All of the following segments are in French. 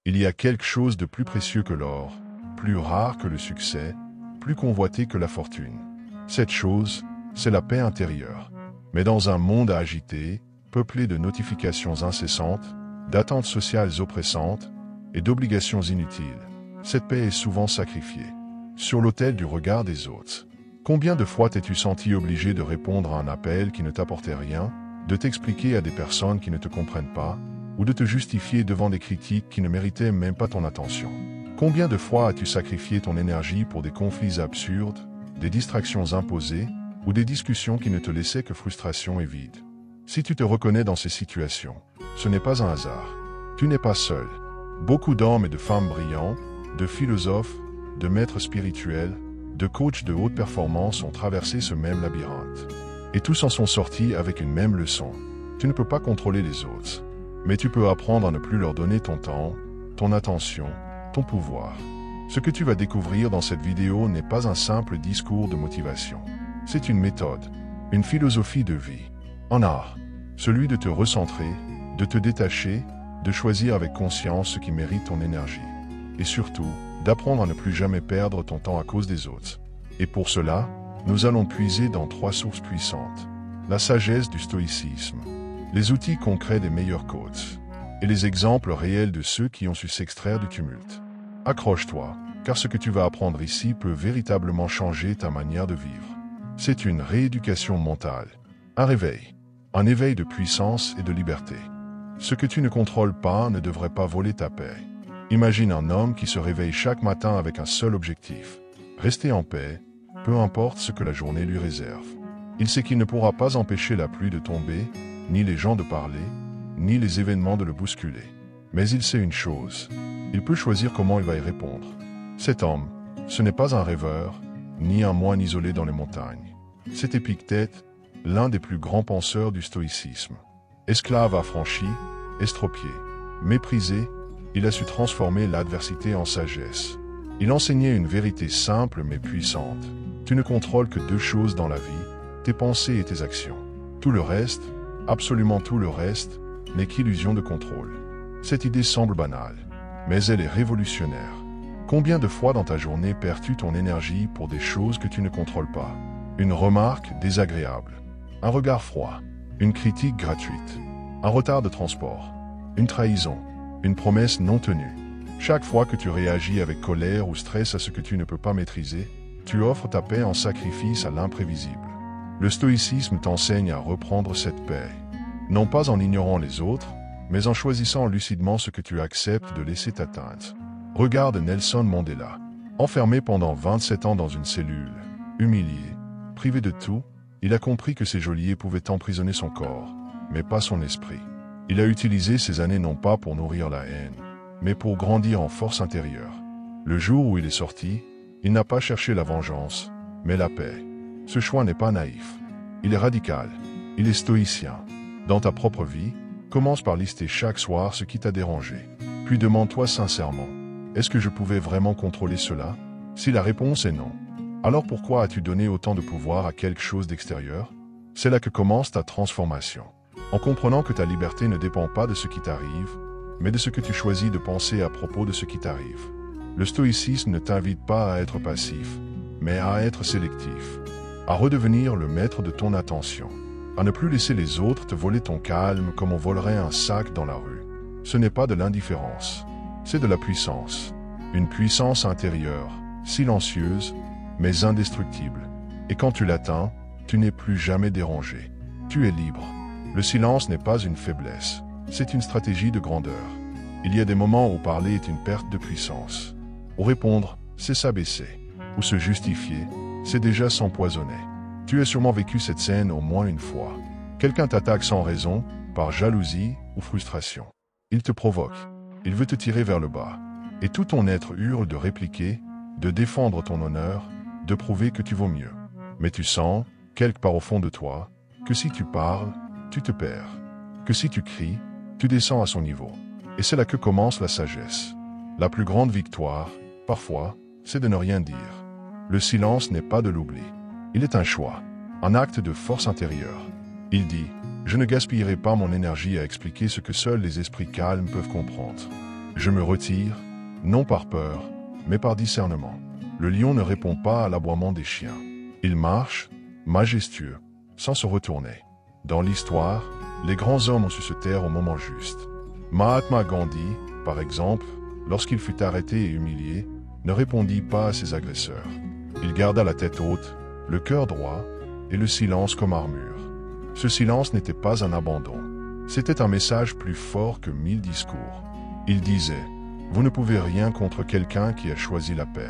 Il y a quelque chose de plus précieux que l'or, plus rare que le succès, plus convoité que la fortune. Cette chose, c'est la paix intérieure. Mais dans un monde agité, peuplé de notifications incessantes, d'attentes sociales oppressantes et d'obligations inutiles, cette paix est souvent sacrifiée sur l'autel du regard des autres. Combien de fois t'es-tu senti obligé de répondre à un appel qui ne t'apportait rien, de t'expliquer à des personnes qui ne te comprennent pas, ou de te justifier devant des critiques qui ne méritaient même pas ton attention? Combien de fois as-tu sacrifié ton énergie pour des conflits absurdes, des distractions imposées, ou des discussions qui ne te laissaient que frustration et vide? Si tu te reconnais dans ces situations, ce n'est pas un hasard. Tu n'es pas seul. Beaucoup d'hommes et de femmes brillants, de philosophes, de maîtres spirituels, de coachs de haute performance ont traversé ce même labyrinthe. Et tous en sont sortis avec une même leçon. Tu ne peux pas contrôler les autres, mais tu peux apprendre à ne plus leur donner ton temps, ton attention, ton pouvoir. Ce que tu vas découvrir dans cette vidéo n'est pas un simple discours de motivation. C'est une méthode, une philosophie de vie, un art, celui de te recentrer, de te détacher, de choisir avec conscience ce qui mérite ton énergie. Et surtout, d'apprendre à ne plus jamais perdre ton temps à cause des autres. Et pour cela, nous allons puiser dans 3 sources puissantes. La sagesse du stoïcisme, les outils concrets des meilleurs coachs, et les exemples réels de ceux qui ont su s'extraire du tumulte. Accroche-toi, car ce que tu vas apprendre ici peut véritablement changer ta manière de vivre. C'est une rééducation mentale, un éveil de puissance et de liberté. Ce que tu ne contrôles pas ne devrait pas voler ta paix. Imagine un homme qui se réveille chaque matin avec un seul objectif, rester en paix, peu importe ce que la journée lui réserve. Il sait qu'il ne pourra pas empêcher la pluie de tomber, ni les gens de parler, ni les événements de le bousculer. Mais il sait une chose, il peut choisir comment il va y répondre. Cet homme, ce n'est pas un rêveur, ni un moine isolé dans les montagnes. C'est Épictète, l'un des plus grands penseurs du stoïcisme. Esclave affranchi, estropié, méprisé, il a su transformer l'adversité en sagesse. Il enseignait une vérité simple mais puissante. Tu ne contrôles que 2 choses dans la vie, tes pensées et tes actions. Tout le reste, absolument tout le reste, n'est qu'illusion de contrôle. Cette idée semble banale, mais elle est révolutionnaire. Combien de fois dans ta journée perds-tu ton énergie pour des choses que tu ne contrôles pas? Une remarque désagréable, un regard froid, une critique gratuite, un retard de transport, une trahison, une promesse non tenue. Chaque fois que tu réagis avec colère ou stress à ce que tu ne peux pas maîtriser, tu offres ta paix en sacrifice à l'imprévisible. Le stoïcisme t'enseigne à reprendre cette paix, non pas en ignorant les autres, mais en choisissant lucidement ce que tu acceptes de laisser t'atteindre. Regarde Nelson Mandela, enfermé pendant 27 ans dans une cellule, humilié, privé de tout, il a compris que ses geôliers pouvaient emprisonner son corps, mais pas son esprit. Il a utilisé ces années non pas pour nourrir la haine, mais pour grandir en force intérieure. Le jour où il est sorti, il n'a pas cherché la vengeance, mais la paix. Ce choix n'est pas naïf. Il est radical. Il est stoïcien. Dans ta propre vie, commence par lister chaque soir ce qui t'a dérangé. Puis demande-toi sincèrement, est-ce que je pouvais vraiment contrôler cela? Si la réponse est non, alors pourquoi as-tu donné autant de pouvoir à quelque chose d'extérieur? C'est là que commence ta transformation. En comprenant que ta liberté ne dépend pas de ce qui t'arrive, mais de ce que tu choisis de penser à propos de ce qui t'arrive. Le stoïcisme ne t'invite pas à être passif, mais à être sélectif, à redevenir le maître de ton attention, à ne plus laisser les autres te voler ton calme comme on volerait un sac dans la rue. Ce n'est pas de l'indifférence, c'est de la puissance. Une puissance intérieure, silencieuse, mais indestructible. Et quand tu l'atteins, tu n'es plus jamais dérangé. Tu es libre. Le silence n'est pas une faiblesse, c'est une stratégie de grandeur. Il y a des moments où parler est une perte de puissance. Où répondre, c'est s'abaisser. Ou se justifier, c'est déjà s'empoisonner. Tu as sûrement vécu cette scène au moins une fois. Quelqu'un t'attaque sans raison, par jalousie ou frustration. Il te provoque. Il veut te tirer vers le bas. Et tout ton être hurle de répliquer, de défendre ton honneur, de prouver que tu vaux mieux. Mais tu sens, quelque part au fond de toi, que si tu parles, tu te perds. Que si tu cries, tu descends à son niveau. Et c'est là que commence la sagesse. La plus grande victoire, parfois, c'est de ne rien dire. Le silence n'est pas de l'oubli. Il est un choix, un acte de force intérieure. Il dit, je ne gaspillerai pas mon énergie à expliquer ce que seuls les esprits calmes peuvent comprendre. Je me retire, non par peur, mais par discernement. Le lion ne répond pas à l'aboiement des chiens. Il marche, majestueux, sans se retourner. Dans l'histoire, les grands hommes ont su se taire au moment juste. Mahatma Gandhi, par exemple, lorsqu'il fut arrêté et humilié, ne répondit pas à ses agresseurs. Il garda la tête haute, le cœur droit et le silence comme armure. Ce silence n'était pas un abandon. C'était un message plus fort que 1000 discours. Il disait, « Vous ne pouvez rien contre quelqu'un qui a choisi la paix. »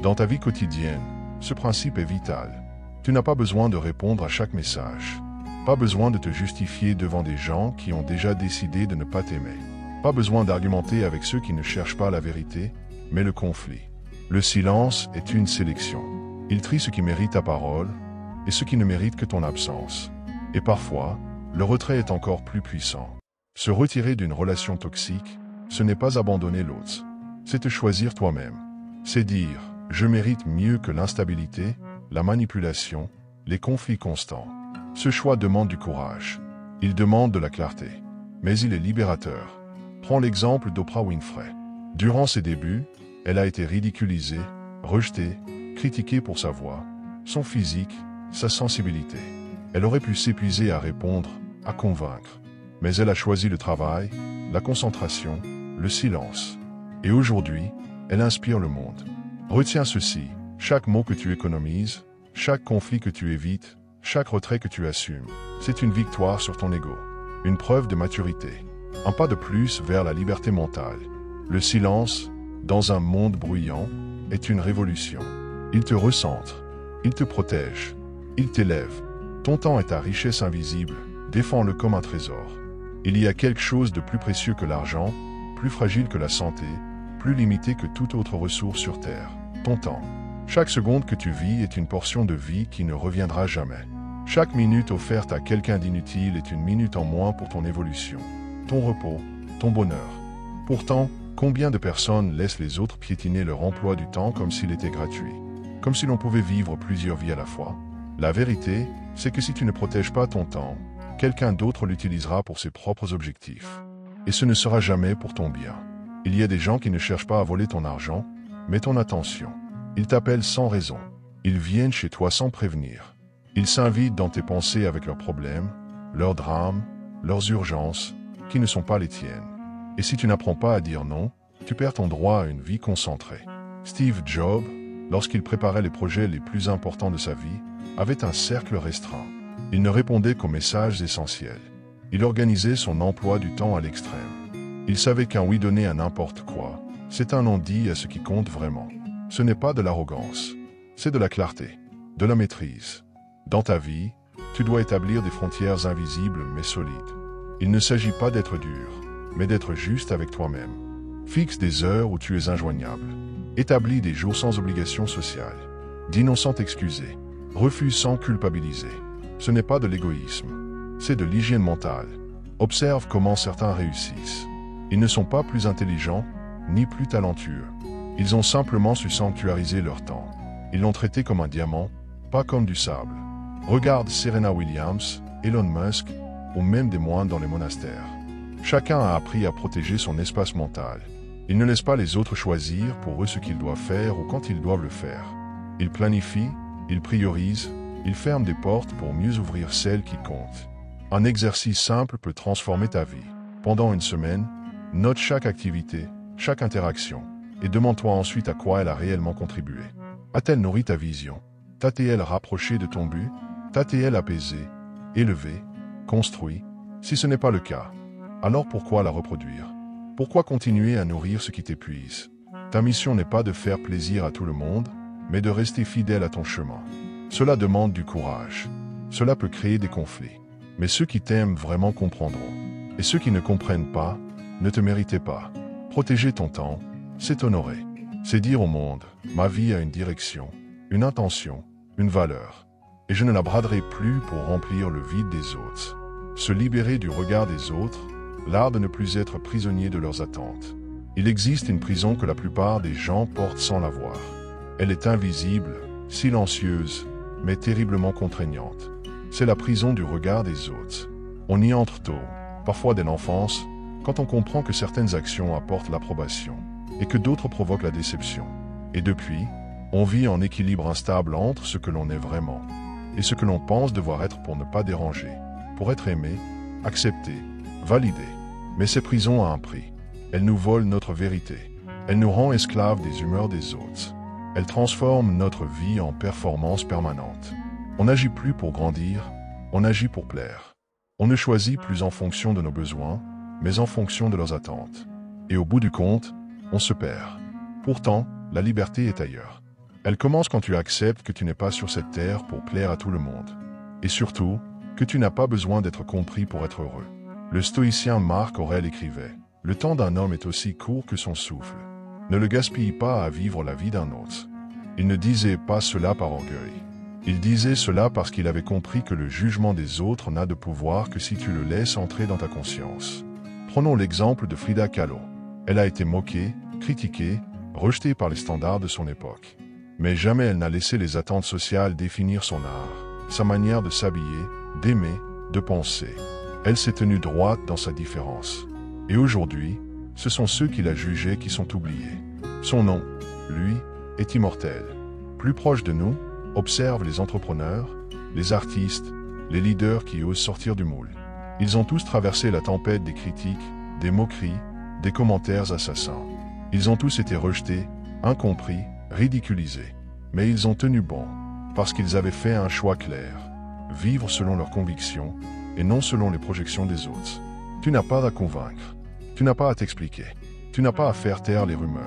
Dans ta vie quotidienne, ce principe est vital. Tu n'as pas besoin de répondre à chaque message. Pas besoin de te justifier devant des gens qui ont déjà décidé de ne pas t'aimer. Pas besoin d'argumenter avec ceux qui ne cherchent pas la vérité, mais le conflit. Le silence est une sélection. Il trie ce qui mérite ta parole et ce qui ne mérite que ton absence. Et parfois, le retrait est encore plus puissant. Se retirer d'une relation toxique, ce n'est pas abandonner l'autre. C'est te choisir toi-même. C'est dire, je mérite mieux que l'instabilité, la manipulation, les conflits constants. Ce choix demande du courage. Il demande de la clarté. Mais il est libérateur. Prends l'exemple d'Oprah Winfrey. Durant ses débuts, elle a été ridiculisée, rejetée, critiquée pour sa voix, son physique, sa sensibilité. Elle aurait pu s'épuiser à répondre, à convaincre. Mais elle a choisi le travail, la concentration, le silence. Et aujourd'hui, elle inspire le monde. Retiens ceci, chaque mot que tu économises, chaque conflit que tu évites, chaque retrait que tu assumes, c'est une victoire sur ton ego. Une preuve de maturité. Un pas de plus vers la liberté mentale. Le silence, dans un monde bruyant, est une révolution. Il te recentre, il te protège, il t'élève. Ton temps est ta richesse invisible, défends-le comme un trésor. Il y a quelque chose de plus précieux que l'argent, plus fragile que la santé, plus limité que toute autre ressource sur Terre. Ton temps. Chaque seconde que tu vis est une portion de vie qui ne reviendra jamais. Chaque minute offerte à quelqu'un d'inutile est une minute en moins pour ton évolution, ton repos, ton bonheur. Pourtant, combien de personnes laissent les autres piétiner leur emploi du temps comme s'il était gratuit, comme si l'on pouvait vivre plusieurs vies à la fois? La vérité, c'est que si tu ne protèges pas ton temps, quelqu'un d'autre l'utilisera pour ses propres objectifs. Et ce ne sera jamais pour ton bien. Il y a des gens qui ne cherchent pas à voler ton argent, mais ton attention. Ils t'appellent sans raison. Ils viennent chez toi sans prévenir. Ils s'invitent dans tes pensées avec leurs problèmes, leurs drames, leurs urgences, qui ne sont pas les tiennes. Et si tu n'apprends pas à dire non, tu perds ton droit à une vie concentrée. Steve Jobs, lorsqu'il préparait les projets les plus importants de sa vie, avait un cercle restreint. Il ne répondait qu'aux messages essentiels. Il organisait son emploi du temps à l'extrême. Il savait qu'un oui donné à n'importe quoi, c'est un non dit à ce qui compte vraiment. Ce n'est pas de l'arrogance, c'est de la clarté, de la maîtrise. Dans ta vie, tu dois établir des frontières invisibles mais solides. Il ne s'agit pas d'être dur, mais d'être juste avec toi-même. Fixe des heures où tu es injoignable. Établis des jours sans obligation sociale. Dis non sans t'excuser. Refuse sans culpabiliser. Ce n'est pas de l'égoïsme, c'est de l'hygiène mentale. Observe comment certains réussissent. Ils ne sont pas plus intelligents, ni plus talentueux. Ils ont simplement su sanctuariser leur temps. Ils l'ont traité comme un diamant, pas comme du sable. Regarde Serena Williams, Elon Musk, ou même des moines dans les monastères. Chacun a appris à protéger son espace mental. Ils ne laissent pas les autres choisir pour eux ce qu'ils doivent faire ou quand ils doivent le faire. Ils planifient, ils priorisent, ils ferment des portes pour mieux ouvrir celles qui comptent. Un exercice simple peut transformer ta vie. Pendant une semaine, note chaque activité, chaque interaction, et demande-toi ensuite à quoi elle a réellement contribué. A-t-elle nourri ta vision? T'a-t-elle rapproché de ton but? T'a-t-elle apaisé, élevé, construit? Si ce n'est pas le cas, alors pourquoi la reproduire? Pourquoi continuer à nourrir ce qui t'épuise? Ta mission n'est pas de faire plaisir à tout le monde, mais de rester fidèle à ton chemin. Cela demande du courage. Cela peut créer des conflits. Mais ceux qui t'aiment vraiment comprendront. Et ceux qui ne comprennent pas, ne te méritaient pas. Protéger ton temps, c'est honorer. C'est dire au monde, ma vie a une direction, une intention, une valeur. Et je ne la braderai plus pour remplir le vide des autres. Se libérer du regard des autres, l'art de ne plus être prisonnier de leurs attentes. Il existe une prison que la plupart des gens portent sans la voir. Elle est invisible, silencieuse, mais terriblement contraignante. C'est la prison du regard des autres. On y entre tôt, parfois dès l'enfance, quand on comprend que certaines actions apportent l'approbation et que d'autres provoquent la déception. Et depuis, on vit en équilibre instable entre ce que l'on est vraiment et ce que l'on pense devoir être pour ne pas déranger, pour être aimé, accepté, validé. Mais ces prisons ont un prix. Elles nous volent notre vérité. Elles nous rendent esclaves des humeurs des autres. Elles transforment notre vie en performance permanente. On n'agit plus pour grandir, on agit pour plaire. On ne choisit plus en fonction de nos besoins, mais en fonction de leurs attentes. Et au bout du compte, on se perd. Pourtant, la liberté est ailleurs. Elle commence quand tu acceptes que tu n'es pas sur cette terre pour plaire à tout le monde. Et surtout, que tu n'as pas besoin d'être compris pour être heureux. Le stoïcien Marc Aurèle écrivait « Le temps d'un homme est aussi court que son souffle. Ne le gaspille pas à vivre la vie d'un autre. » Il ne disait pas cela par orgueil. Il disait cela parce qu'il avait compris que le jugement des autres n'a de pouvoir que si tu le laisses entrer dans ta conscience. Prenons l'exemple de Frida Kahlo. Elle a été moquée, critiquée, rejetée par les standards de son époque. Mais jamais elle n'a laissé les attentes sociales définir son art, sa manière de s'habiller, d'aimer, de penser. Elle s'est tenue droite dans sa différence. Et aujourd'hui, ce sont ceux qui la jugeaient qui sont oubliés. Son nom, lui, est immortel. Plus proche de nous, observe les entrepreneurs, les artistes, les leaders qui osent sortir du moule. Ils ont tous traversé la tempête des critiques, des moqueries, des commentaires assassins. Ils ont tous été rejetés, incompris, ridiculisés. Mais ils ont tenu bon, parce qu'ils avaient fait un choix clair. Vivre selon leurs convictions, et non selon les projections des autres. Tu n'as pas à convaincre. Tu n'as pas à t'expliquer. Tu n'as pas à faire taire les rumeurs.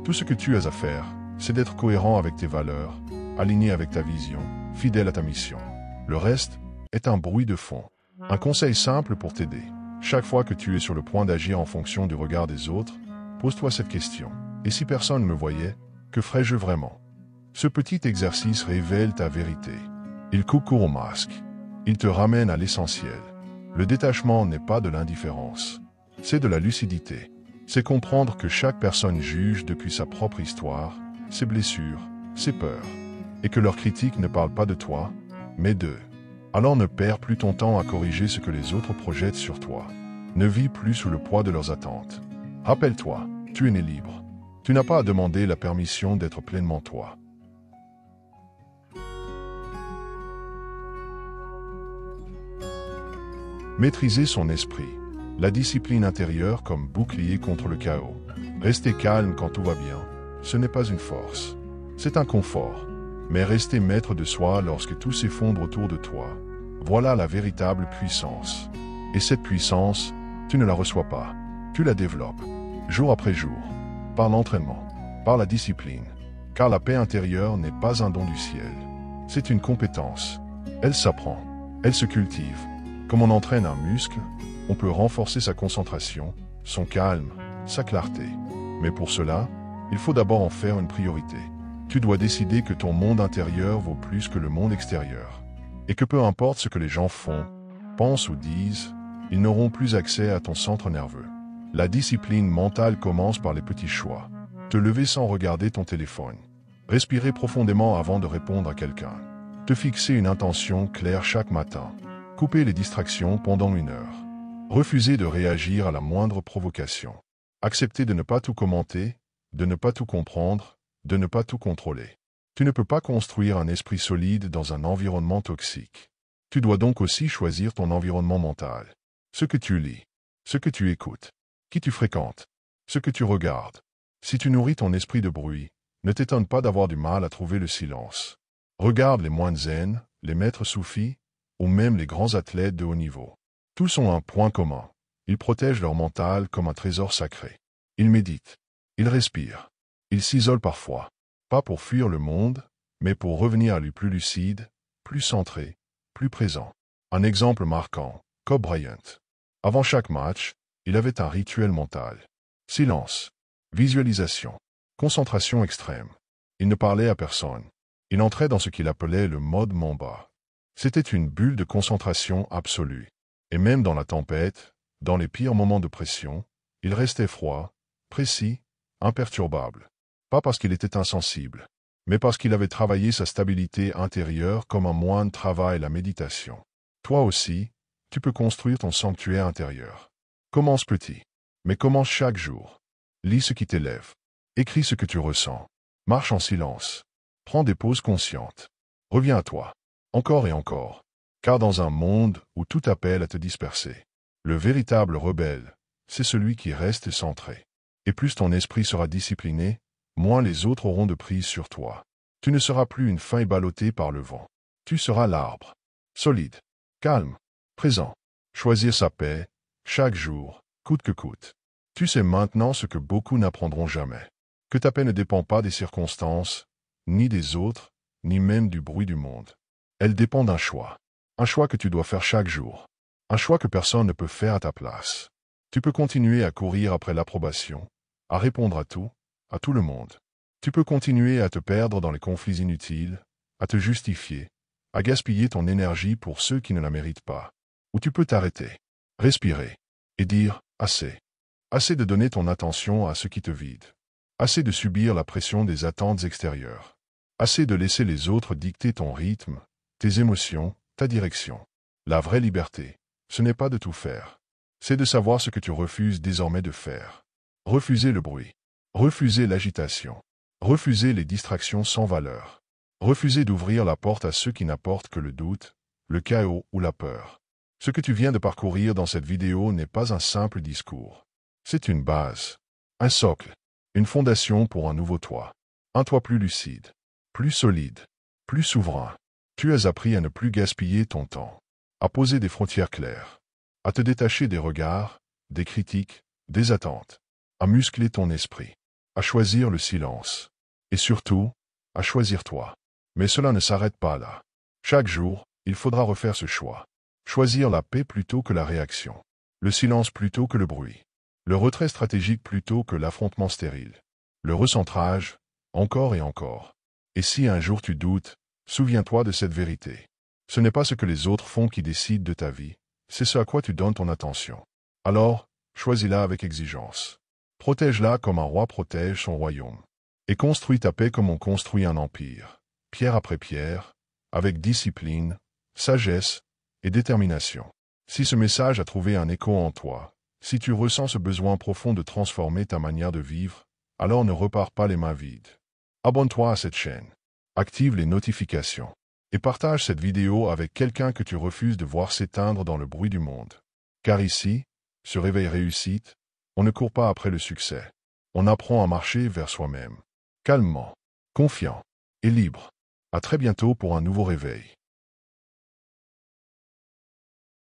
Tout ce que tu as à faire, c'est d'être cohérent avec tes valeurs, aligné avec ta vision, fidèle à ta mission. Le reste est un bruit de fond. Un conseil simple pour t'aider. Chaque fois que tu es sur le point d'agir en fonction du regard des autres, pose-toi cette question. Et si personne ne me voyait, que ferais-je vraiment? Ce petit exercice révèle ta vérité. Il coupe au masque. Il te ramène à l'essentiel. Le détachement n'est pas de l'indifférence. C'est de la lucidité. C'est comprendre que chaque personne juge depuis sa propre histoire, ses blessures, ses peurs, et que leurs critiques ne parlent pas de toi, mais d'eux. Alors ne perds plus ton temps à corriger ce que les autres projettent sur toi. Ne vis plus sous le poids de leurs attentes. Rappelle-toi, tu es né libre. Tu n'as pas à demander la permission d'être pleinement toi. Maîtriser son esprit. La discipline intérieure comme bouclier contre le chaos. Rester calme quand tout va bien, ce n'est pas une force. C'est un confort. Mais rester maître de soi lorsque tout s'effondre autour de toi, voilà la véritable puissance. Et cette puissance, tu ne la reçois pas. Tu la développes, jour après jour, par l'entraînement, par la discipline. Car la paix intérieure n'est pas un don du ciel. C'est une compétence. Elle s'apprend. Elle se cultive. Comme on entraîne un muscle, on peut renforcer sa concentration, son calme, sa clarté. Mais pour cela, il faut d'abord en faire une priorité. Tu dois décider que ton monde intérieur vaut plus que le monde extérieur. Et que peu importe ce que les gens font, pensent ou disent, ils n'auront plus accès à ton centre nerveux. La discipline mentale commence par les petits choix. Te lever sans regarder ton téléphone. Respirer profondément avant de répondre à quelqu'un. Te fixer une intention claire chaque matin. Couper les distractions pendant 1 heure. Refuser de réagir à la moindre provocation. Accepter de ne pas tout commenter, de ne pas tout comprendre, de ne pas tout contrôler. Tu ne peux pas construire un esprit solide dans un environnement toxique. Tu dois donc aussi choisir ton environnement mental. Ce que tu lis, ce que tu écoutes, qui tu fréquentes, ce que tu regardes. Si tu nourris ton esprit de bruit, ne t'étonne pas d'avoir du mal à trouver le silence. Regarde les moines zen, les maîtres soufis, ou même les grands athlètes de haut niveau. Tous ont un point commun. Ils protègent leur mental comme un trésor sacré. Ils méditent. Ils respirent. Ils s'isolent parfois. Pas pour fuir le monde, mais pour revenir à lui plus lucide, plus centré, plus présent. Un exemple marquant, Kobe Bryant. Avant chaque match, il avait un rituel mental. Silence. Visualisation. Concentration extrême. Il ne parlait à personne. Il entrait dans ce qu'il appelait le mode Mamba. C'était une bulle de concentration absolue. Et même dans la tempête, dans les pires moments de pression, il restait froid, précis, imperturbable. Pas parce qu'il était insensible, mais parce qu'il avait travaillé sa stabilité intérieure comme un moine travaille la méditation. Toi aussi, tu peux construire ton sanctuaire intérieur. Commence petit. Mais commence chaque jour. Lis ce qui t'élève. Écris ce que tu ressens. Marche en silence. Prends des pauses conscientes. Reviens à toi. Encore et encore. Car dans un monde où tout appelle à te disperser, le véritable rebelle, c'est celui qui reste centré. Et plus ton esprit sera discipliné, moins les autres auront de prise sur toi. Tu ne seras plus une feuille ballottée par le vent. Tu seras l'arbre. Solide. Calme. Présent. Choisir sa paix, chaque jour, coûte que coûte. Tu sais maintenant ce que beaucoup n'apprendront jamais. Que ta paix ne dépend pas des circonstances, ni des autres, ni même du bruit du monde. Elle dépend d'un choix. Un choix que tu dois faire chaque jour. Un choix que personne ne peut faire à ta place. Tu peux continuer à courir après l'approbation, à répondre à tout le monde. Tu peux continuer à te perdre dans les conflits inutiles, à te justifier, à gaspiller ton énergie pour ceux qui ne la méritent pas. Ou tu peux t'arrêter, respirer, et dire « assez ». Assez de donner ton attention à ce qui te vide. Assez de subir la pression des attentes extérieures. Assez de laisser les autres dicter ton rythme, tes émotions, ta direction. La vraie liberté, ce n'est pas de tout faire. C'est de savoir ce que tu refuses désormais de faire. Refuser le bruit. Refuser l'agitation. Refuser les distractions sans valeur. Refuser d'ouvrir la porte à ceux qui n'apportent que le doute, le chaos ou la peur. Ce que tu viens de parcourir dans cette vidéo n'est pas un simple discours. C'est une base, un socle, une fondation pour un nouveau toit. Un toit plus lucide, plus solide, plus souverain. Tu as appris à ne plus gaspiller ton temps, à poser des frontières claires, à te détacher des regards, des critiques, des attentes, à muscler ton esprit, à choisir le silence, et surtout, à choisir toi. Mais cela ne s'arrête pas là. Chaque jour, il faudra refaire ce choix. Choisir la paix plutôt que la réaction, le silence plutôt que le bruit, le retrait stratégique plutôt que l'affrontement stérile, le recentrage, encore et encore. Et si un jour tu doutes, souviens-toi de cette vérité. Ce n'est pas ce que les autres font qui décide de ta vie, c'est ce à quoi tu donnes ton attention. Alors, choisis-la avec exigence. Protège-la comme un roi protège son royaume. Et construis ta paix comme on construit un empire, pierre après pierre, avec discipline, sagesse et détermination. Si ce message a trouvé un écho en toi, si tu ressens ce besoin profond de transformer ta manière de vivre, alors ne repars pas les mains vides. Abonne-toi à cette chaîne, active les notifications et partage cette vidéo avec quelqu'un que tu refuses de voir s'éteindre dans le bruit du monde. Car ici, ce réveil réussite, on ne court pas après le succès. On apprend à marcher vers soi-même, calmement, confiant et libre. À très bientôt pour un nouveau réveil.